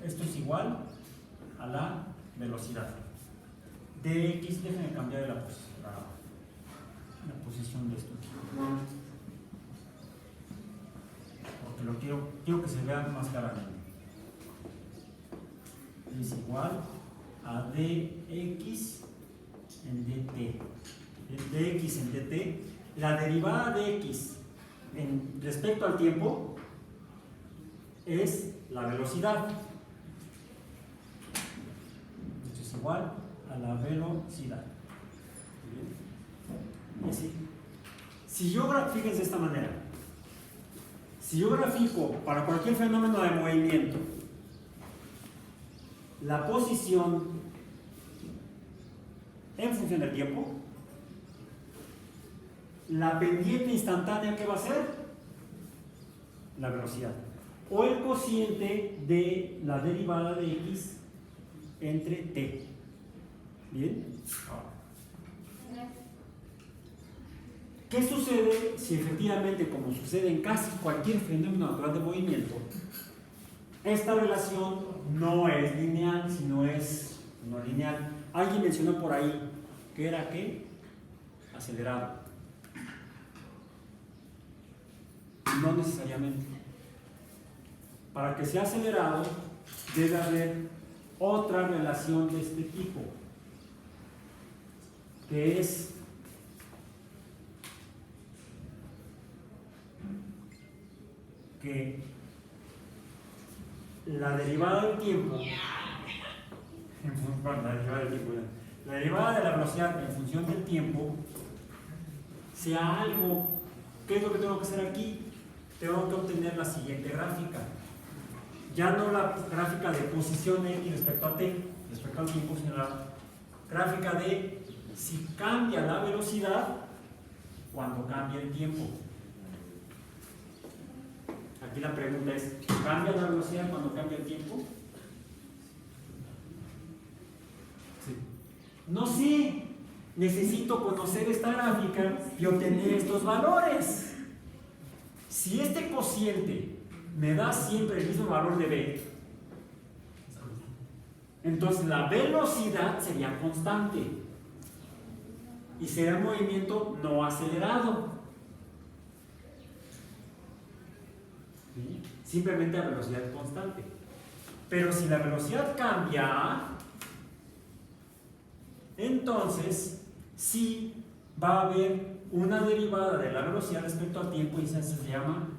esto es igual a la velocidad de x. Déjenme cambiar la posición de esto. porque lo quiero que se vea más claramente. Es igual a dx en dt. Dx en dt, la derivada de x respecto al tiempo es la velocidad. Esto es igual a la velocidad. ¿Bien? Así. Si yo fíjense de esta manera, si yo grafico para cualquier fenómeno de movimiento la posición en función del tiempo, la pendiente instantánea, ¿qué va a ser? La velocidad. O el cociente de la derivada de x entre t. ¿Bien? ¿Qué sucede si efectivamente, como sucede en casi cualquier fenómeno natural de movimiento, esta relación no es lineal, sino es no lineal? Alguien mencionó por ahí que era ¿qué? Acelerado. No necesariamente. Para que sea acelerado debe haber otra relación de este tipo, que es que la derivada del tiempo, la derivada de la velocidad en función del tiempo sea algo. ¿Qué es lo que tengo que hacer aquí? Tengo que obtener la siguiente gráfica. Ya no la gráfica de posición x respecto a t, respecto al tiempo, sino la gráfica de si cambia la velocidad cuando cambia el tiempo. Aquí la pregunta es, ¿cambia la velocidad cuando cambia el tiempo? Sí. No sé, necesito conocer esta gráfica y obtener estos valores. Si este cociente me da siempre el mismo valor de b, entonces la velocidad sería constante y será un movimiento no acelerado. ¿Sí? Simplemente a velocidad constante. Pero si la velocidad cambia, entonces sí va a haber una derivada de la velocidad respecto al tiempo y esa se llama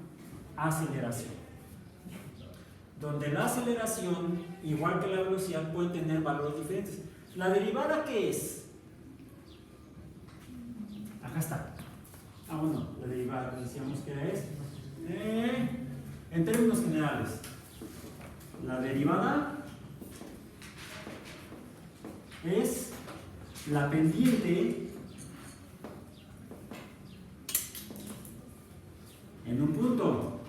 aceleración. Donde la aceleración, igual que la velocidad, puede tener valores diferentes. ¿La derivada qué es? Acá está. Bueno, la derivada que decíamos que es. En términos generales, la derivada es la pendiente en un punto.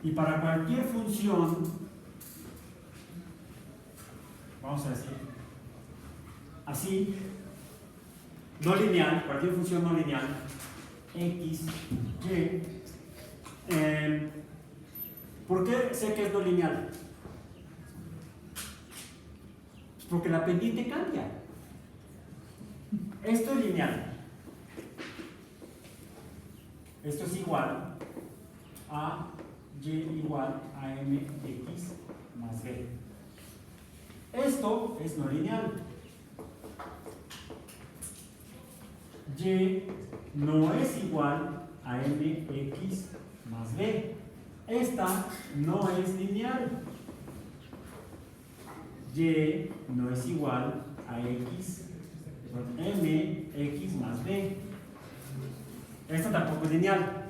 Y para cualquier función, vamos a decir así, no lineal, cualquier función no lineal, x, y, ¿por qué sé que es no lineal? Porque la pendiente cambia. Esto es lineal. Esto es igual a y igual a mx más b. Esto es no lineal. Y no es igual a mx más b. Esta no es lineal. Y no es igual a mx más b. Esta tampoco es lineal.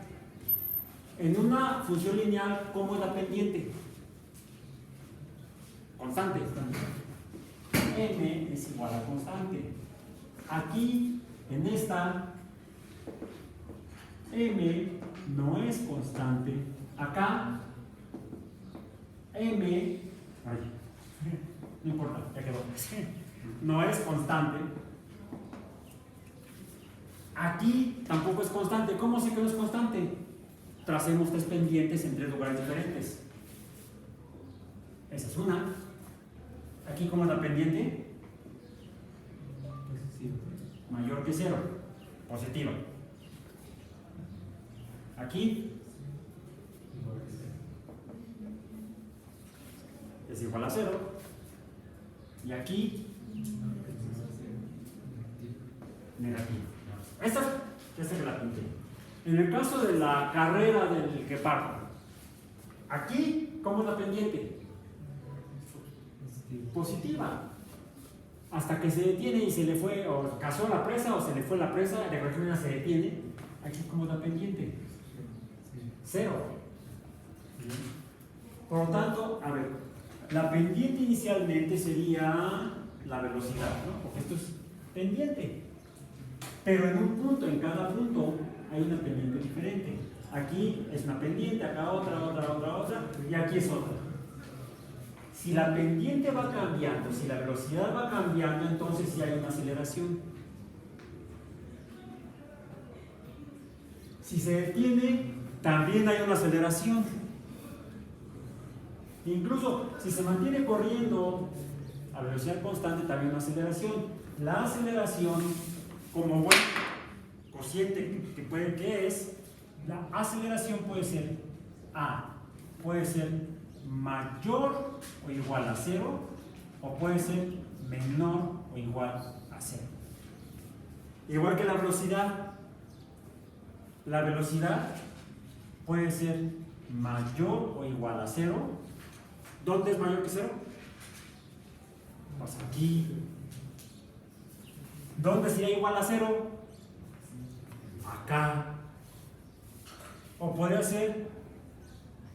En una función lineal, ¿cómo es la pendiente? Constante. M es igual a constante. Aquí, en esta, M no es constante. Acá, M, no importa, ya quedó. No es constante. Aquí tampoco es constante. ¿Cómo sé que no es constante? Tracemos tres pendientes en tres lugares diferentes. Esa es una. Aquí, ¿cómo es la pendiente? Mayor que 0. Positiva. Aquí es igual a 0. Y aquí negativo. Esta es la pinté. En el caso de la carrera del guepardo, aquí, ¿cómo es la pendiente? Positiva. Hasta que se detiene y se le fue, o cazó la presa, o se le fue la presa, de cualquier manera se detiene. Aquí, ¿cómo es la pendiente? 0. Por lo tanto, a ver, la pendiente inicialmente sería la velocidad, ¿no? Porque esto es pendiente. Pero en un punto, en cada punto, hay una pendiente diferente. Aquí es una pendiente, acá otra, y aquí es otra. Si la pendiente va cambiando, si la velocidad va cambiando, entonces sí hay una aceleración. Si se detiene, también hay una aceleración. Incluso si se mantiene corriendo a velocidad constante, también hay una aceleración. La aceleración, como buen cociente que es, la aceleración puede ser A, puede ser mayor o igual a 0, o puede ser menor o igual a 0. Igual que la velocidad puede ser mayor o igual a 0. ¿Dónde es mayor que 0? Pues aquí. ¿Dónde sería igual a 0? Acá. O podría ser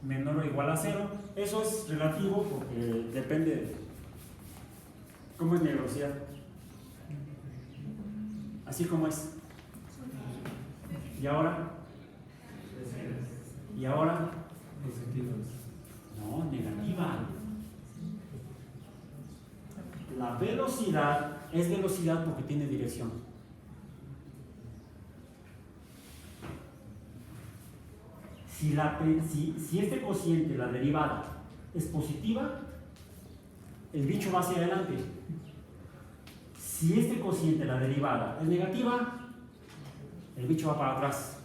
menor o igual a 0. Eso es relativo porque depende de cómo es mi velocidad. Así como es. ¿Y ahora? ¿Y ahora? No, negativa. La velocidad es velocidad porque tiene dirección. Si este cociente, la derivada, es positiva, el bicho va hacia adelante. Si este cociente, la derivada, es negativa, el bicho va para atrás.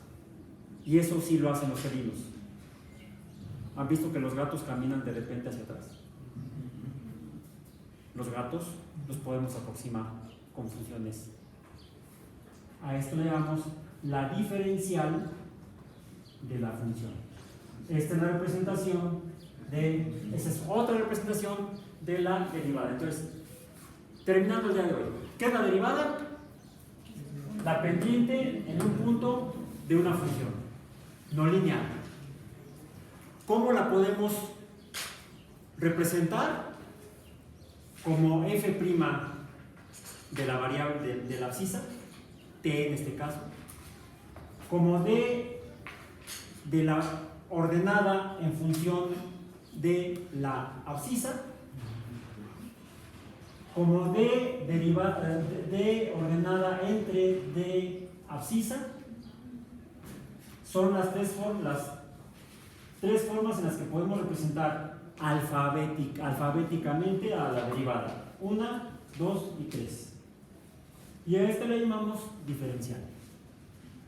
Y eso sí lo hacen los felinos. ¿Han visto que los gatos caminan de repente hacia atrás? Los gatos los podemos aproximar con funciones. A esto le llamamos la diferencial de la función. Esta es la representación esa es otra representación de la derivada. Entonces, terminando el día de hoy, ¿qué es la derivada? La pendiente en un punto de una función no lineal. ¿Cómo la podemos representar? Como f' de la variable de la abscisa, t en este caso, como d de la ordenada en función de la abscisa, como d ordenada entre d abscisa. Son las tres formas en las que podemos representar alfabéticamente a la derivada. 1, 2 y 3. Y a esta le llamamos diferencial.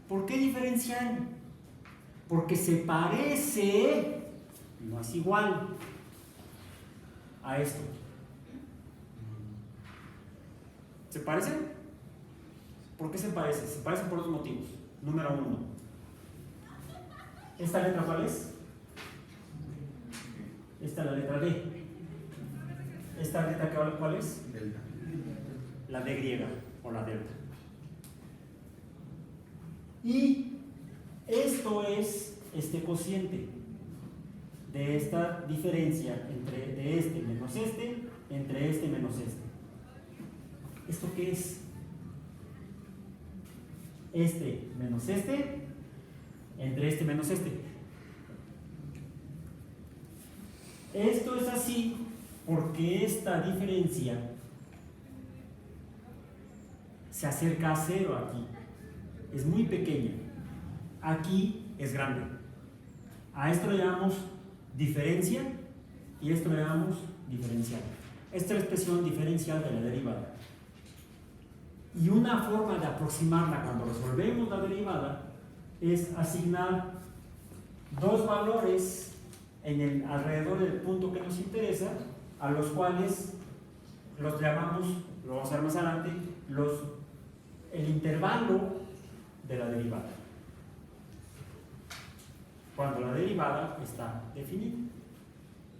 ¿Por qué diferencial? Porque se parece, no es igual a esto. ¿Se parecen? ¿Por qué se parecen? Se parecen por dos motivos. Número 1. ¿Esta letra cuál es? Esta es la letra D. ¿Esta letra cuál es? Delta. La D griega o la delta. Y esto es este cociente de esta diferencia de este menos este, entre este menos este. ¿Esto qué es? Este menos este, entre este menos este. Esto es así porque esta diferencia se acerca a 0 aquí. Es muy pequeña. Aquí es grande. A esto le llamamos diferencia y esto le llamamos diferencial. Esta es la expresión diferencial de la derivada. Y una forma de aproximarla cuando resolvemos la derivada es asignar dos valores alrededor del punto que nos interesa, a los cuales los llamamos, lo vamos a ver más adelante, el intervalo de la derivada, cuando la derivada está definida.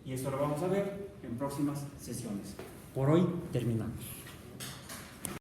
Y esto lo vamos a ver en próximas sesiones. Por hoy terminamos.